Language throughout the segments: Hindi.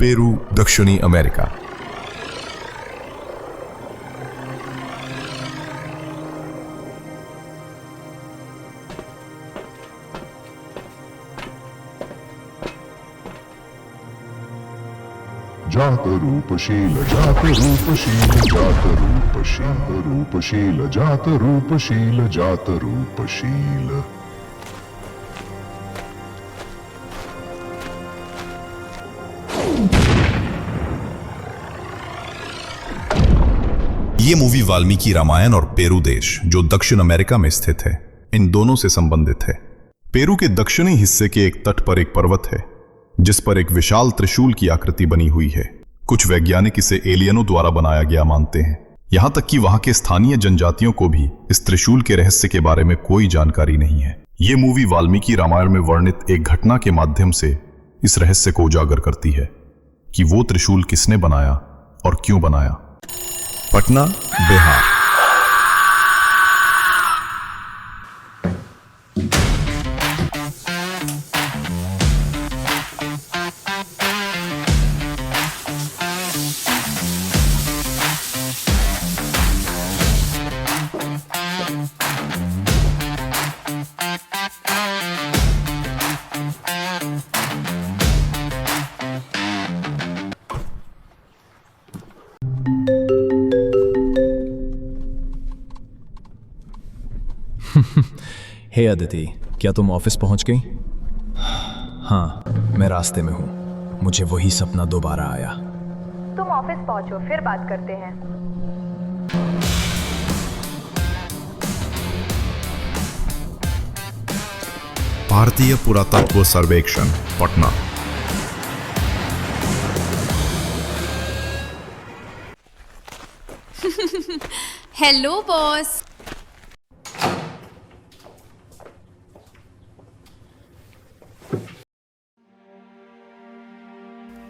पेरू, दक्षिणी अमेरिका। जात रूपशील जात रूपशील जात रूपशील रूपशील जात रूपशील जात रूपशील। ये मूवी वाल्मीकि रामायण और पेरू देश, जो दक्षिण अमेरिका में स्थित है, इन दोनों से संबंधित है। पेरू के दक्षिणी हिस्से के एक तट पर एक पर्वत है जिस पर एक विशाल त्रिशूल की आकृति बनी हुई है। कुछ वैज्ञानिक इसे एलियनों द्वारा बनाया गया मानते हैं। यहां तक कि वहां के स्थानीय जनजातियों को भी इस त्रिशूल के रहस्य के बारे में कोई जानकारी नहीं है। ये मूवी वाल्मीकि रामायण में वर्णित एक घटना के माध्यम से इस रहस्य को उजागर करती है कि वो त्रिशूल किसने बनाया और क्यों बनाया। पटना, बिहार। हे अदिति, क्या तुम ऑफिस पहुंच गई? हाँ, मैं रास्ते में हूँ। मुझे वही सपना दोबारा आया। तुम ऑफिस पहुंचो, फिर बात करते हैं। भारतीय पुरातत्व सर्वेक्षण, पटना। Hello boss.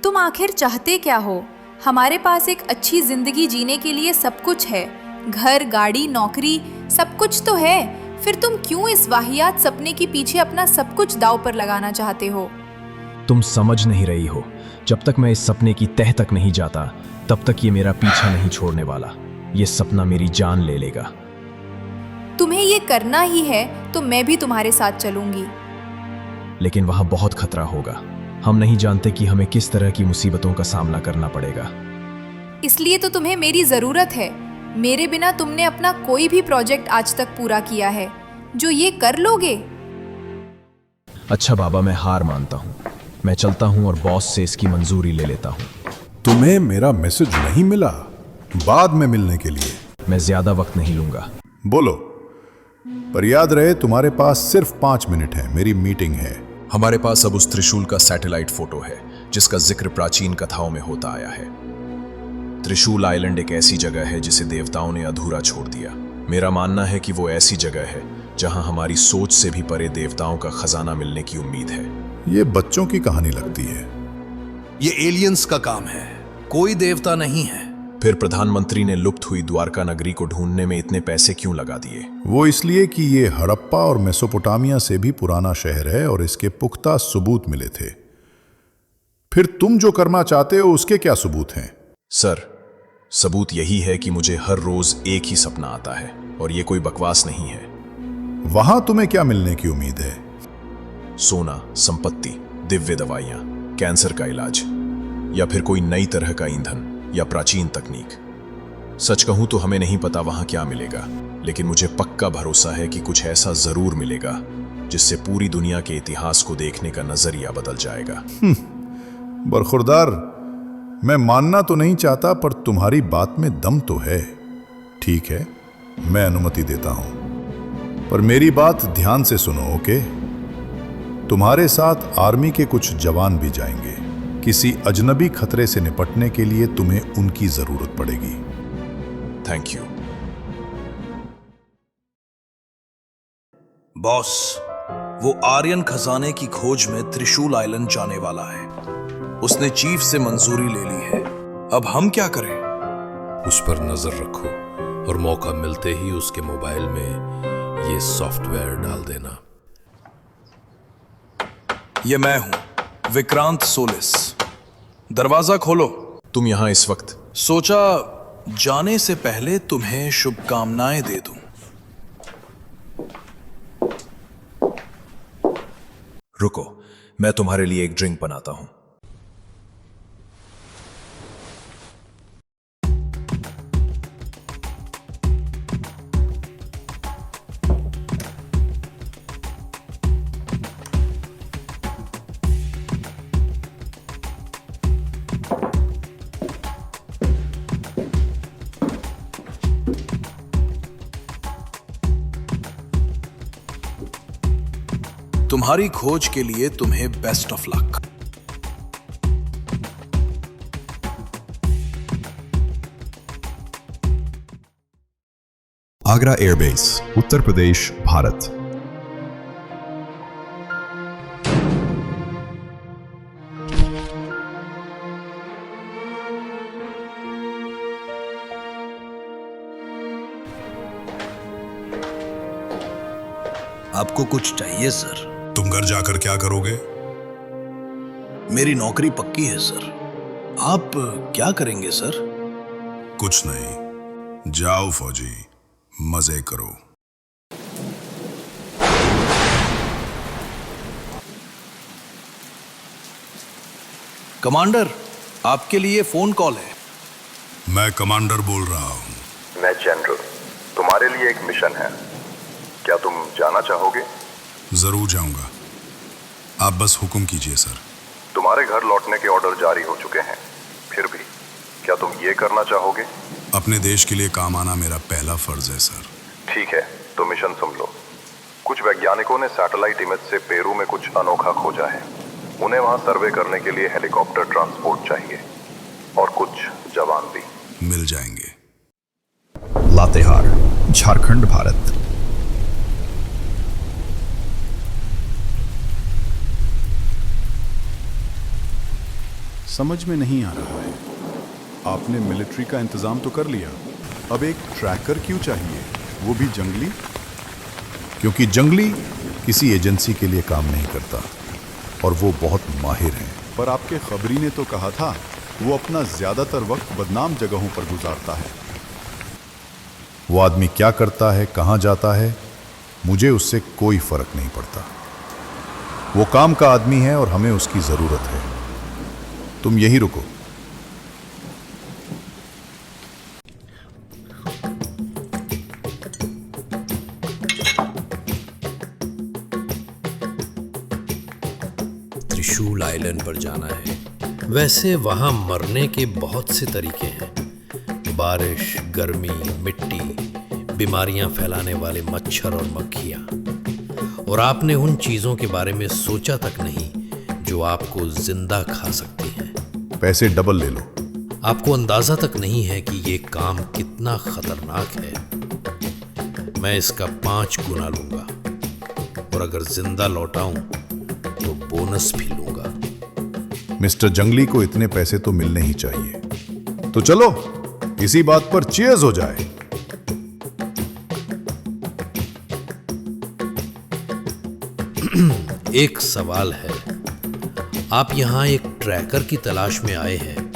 तुम आखिर चाहते क्या हो? हमारे पास एक अच्छी जिंदगी जीने के लिए सब कुछ है, घर, गाड़ी, नौकरी, सब कुछ तो है। फिर तुम क्यों इस वाहियात सपने के पीछे अपना सब कुछ दांव पर लगाना चाहते हो? तुम समझ नहीं रही हो। जब तक मैं इस सपने की तह तक नहीं जाता, तब तक ये मेरा पीछा नहीं छोड़ने वाला। ये सपना मेरी जान ले लेगा। तुम्हें ये करना ही है तो मैं भी तुम्हारे साथ चलूंगी। लेकिन वहां बहुत खतरा होगा। हम नहीं जानते कि हमें किस तरह की मुसीबतों का सामना करना पड़ेगा। इसलिए तो तुम्हें मेरी जरूरत है। मेरे बिना तुमने अपना कोई भी प्रोजेक्ट आज तक पूरा किया है जो ये कर लोगे? अच्छा बाबा, मैं हार मानता हूँ। मैं चलता हूँ और बॉस से इसकी मंजूरी ले लेता हूँ। तुम्हें मेरा मैसेज नहीं मिला? बाद में मिलने के लिए। मैं ज्यादा वक्त नहीं लूंगा। बोलो, पर याद रहे तुम्हारे पास सिर्फ 5 मिनट है। मेरी मीटिंग है। हमारे पास अब उस त्रिशूल का सैटेलाइट फोटो है जिसका जिक्र प्राचीन कथाओं में होता आया है। त्रिशूल आइलैंड एक ऐसी जगह है जिसे देवताओं ने अधूरा छोड़ दिया। मेरा मानना है कि वो ऐसी जगह है जहां हमारी सोच से भी परे देवताओं का खजाना मिलने की उम्मीद है। ये बच्चों की कहानी लगती है। ये एलियंस का काम है, कोई देवता नहीं है। फिर प्रधानमंत्री ने लुप्त हुई द्वारका नगरी को ढूंढने में इतने पैसे क्यों लगा दिए? वो इसलिए कि ये हड़प्पा और मेसोपोटामिया से भी पुराना शहर है और इसके पुख्ता सबूत मिले थे। फिर तुम जो करना चाहते हो उसके क्या सबूत हैं? सर, सबूत यही है कि मुझे हर रोज एक ही सपना आता है और ये कोई बकवास नहीं है। वहां तुम्हें क्या मिलने की उम्मीद है? सोना, संपत्ति, दिव्य दवाइयां, कैंसर का इलाज, या फिर कोई नई तरह का ईंधन या प्राचीन तकनीक। सच कहूं तो हमें नहीं पता वहां क्या मिलेगा, लेकिन मुझे पक्का भरोसा है कि कुछ ऐसा जरूर मिलेगा जिससे पूरी दुनिया के इतिहास को देखने का नजरिया बदल जाएगा। बरखुरदार, मैं मानना तो नहीं चाहता, पर तुम्हारी बात में दम तो है। ठीक है, मैं अनुमति देता हूं, पर मेरी बात ध्यान से सुनो, ओके? तुम्हारे साथ आर्मी के कुछ जवान भी जाएंगे। किसी अजनबी खतरे से निपटने के लिए तुम्हें उनकी जरूरत पड़ेगी। Thank you boss. वो आर्यन खजाने की खोज में त्रिशूल आइलैंड जाने वाला है। उसने चीफ से मंजूरी ले ली है। अब हम क्या करें? उस पर नजर रखो और मौका मिलते ही उसके मोबाइल में ये सॉफ्टवेयर डाल देना। ये मैं हूं, विक्रांत सोलिस। दरवाजा खोलो। तुम यहां इस वक्त? सोचा जाने से पहले तुम्हें शुभकामनाएं दे दूं। रुको, मैं तुम्हारे लिए एक ड्रिंक बनाता हूं। तुम्हारी खोज के लिए तुम्हें best of luck. Agra airbase, Uttar Pradesh, Bharat. आपको कुछ चाहिए सर? तुम घर जाकर क्या करोगे? मेरी नौकरी पक्की है सर। आप क्या करेंगे सर? कुछ नहीं, जाओ फौजी, मजे करो। कमांडर, आपके लिए फोन कॉल है। मैं कमांडर बोल रहा हूं। मैं जनरल, तुम्हारे लिए एक मिशन है, क्या तुम जाना चाहोगे? जरूर जाऊंगा, आप बस हुक्म कीजिए सर। तुम्हारे घर लौटने के ऑर्डर जारी हो चुके हैं, फिर भी क्या तुम ये करना चाहोगे? अपने देश के लिए काम आना मेरा पहला फर्ज है सर। ठीक है, तो मिशन सुन लो। कुछ वैज्ञानिकों ने सैटेलाइट इमेज से पेरू में कुछ अनोखा खोजा है। उन्हें वहां सर्वे करने के लिए हेलीकॉप्टर ट्रांसपोर्ट चाहिए और कुछ जवान भी। मिल जाएंगे। लातेहार, झारखंड, भारत। समझ में नहीं आ रहा है, आपने मिलिट्री का इंतजाम तो कर लिया, अब एक ट्रैकर क्यों चाहिए, वो भी जंगली? क्योंकि जंगली किसी एजेंसी के लिए काम नहीं करता और वो बहुत माहिर हैं। पर आपके खबरी ने तो कहा था वो अपना ज्यादातर वक्त बदनाम जगहों पर गुजारता है। वो आदमी क्या करता है, कहां जाता है, मुझे उससे कोई फर्क नहीं पड़ता। वो काम का आदमी है और हमें उसकी जरूरत है। तुम यहीं रुको। त्रिशूल आइलैंड पर जाना है। वैसे वहां मरने के बहुत से तरीके हैं, बारिश, गर्मी, मिट्टी, बीमारियां फैलाने वाले मच्छर और मक्खियां। और आपने उन चीजों के बारे में सोचा तक नहीं जो आपको जिंदा खा सकती हैं। पैसे डबल ले लो। आपको अंदाजा तक नहीं है कि ये काम कितना खतरनाक है। मैं इसका 5 गुना लूंगा और अगर जिंदा लौटाऊं तो बोनस भी लूंगा। मिस्टर जंगली को इतने पैसे तो मिलने ही चाहिए। तो चलो इसी बात पर चीयर्स हो जाए। एक सवाल है, आप यहां एक ट्रैकर की तलाश में आए हैं,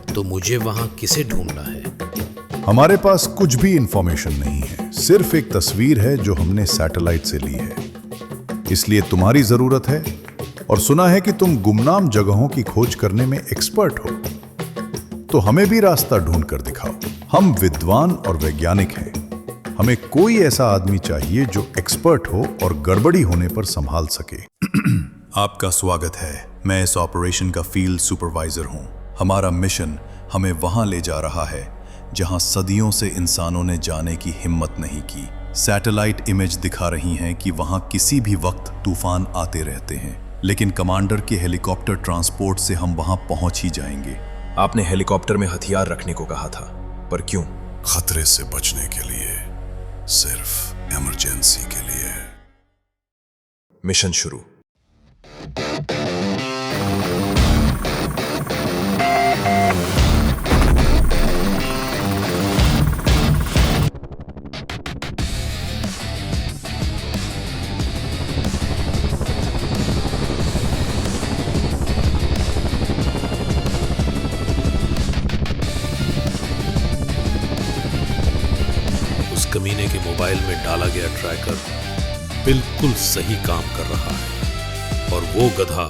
तो मुझे वहां किसे ढूंढना है? हमारे पास कुछ भी इंफॉर्मेशन नहीं है, सिर्फ एक तस्वीर है जो हमने सैटेलाइट से ली है। इसलिए तुम्हारी जरूरत है और सुना है कि तुम गुमनाम जगहों की खोज करने में एक्सपर्ट हो, तो हमें भी रास्ता ढूंढ कर दिखाओ। हम विद्वान और वैज्ञानिक हैं, हमें कोई ऐसा आदमी चाहिए जो एक्सपर्ट हो और गड़बड़ी होने पर संभाल सके। आपका स्वागत है, मैं इस ऑपरेशन का फील्ड सुपरवाइजर हूं। हमारा मिशन हमें वहां ले जा रहा है जहां सदियों से इंसानों ने जाने की हिम्मत नहीं की। सैटेलाइट इमेज दिखा रही हैं कि वहां किसी भी वक्त तूफान आते रहते हैं, लेकिन कमांडर के हेलीकॉप्टर ट्रांसपोर्ट से हम वहां पहुंच ही जाएंगे। आपने हेलीकॉप्टर में हथियार रखने को कहा था, पर क्यों? खतरे से बचने के लिए, सिर्फ इमरजेंसी के लिए। मिशन शुरू। के मोबाइल में डाला गया ट्रैकर बिल्कुल सही काम कर रहा है और वो गधा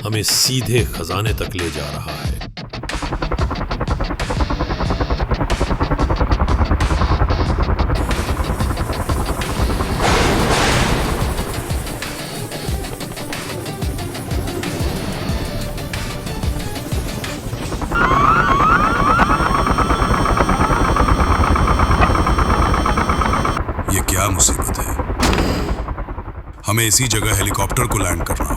हमें सीधे खजाने तक ले जा रहा है। ये क्या मुसीबत है? हमें इसी जगह हेलीकॉप्टर को लैंड करना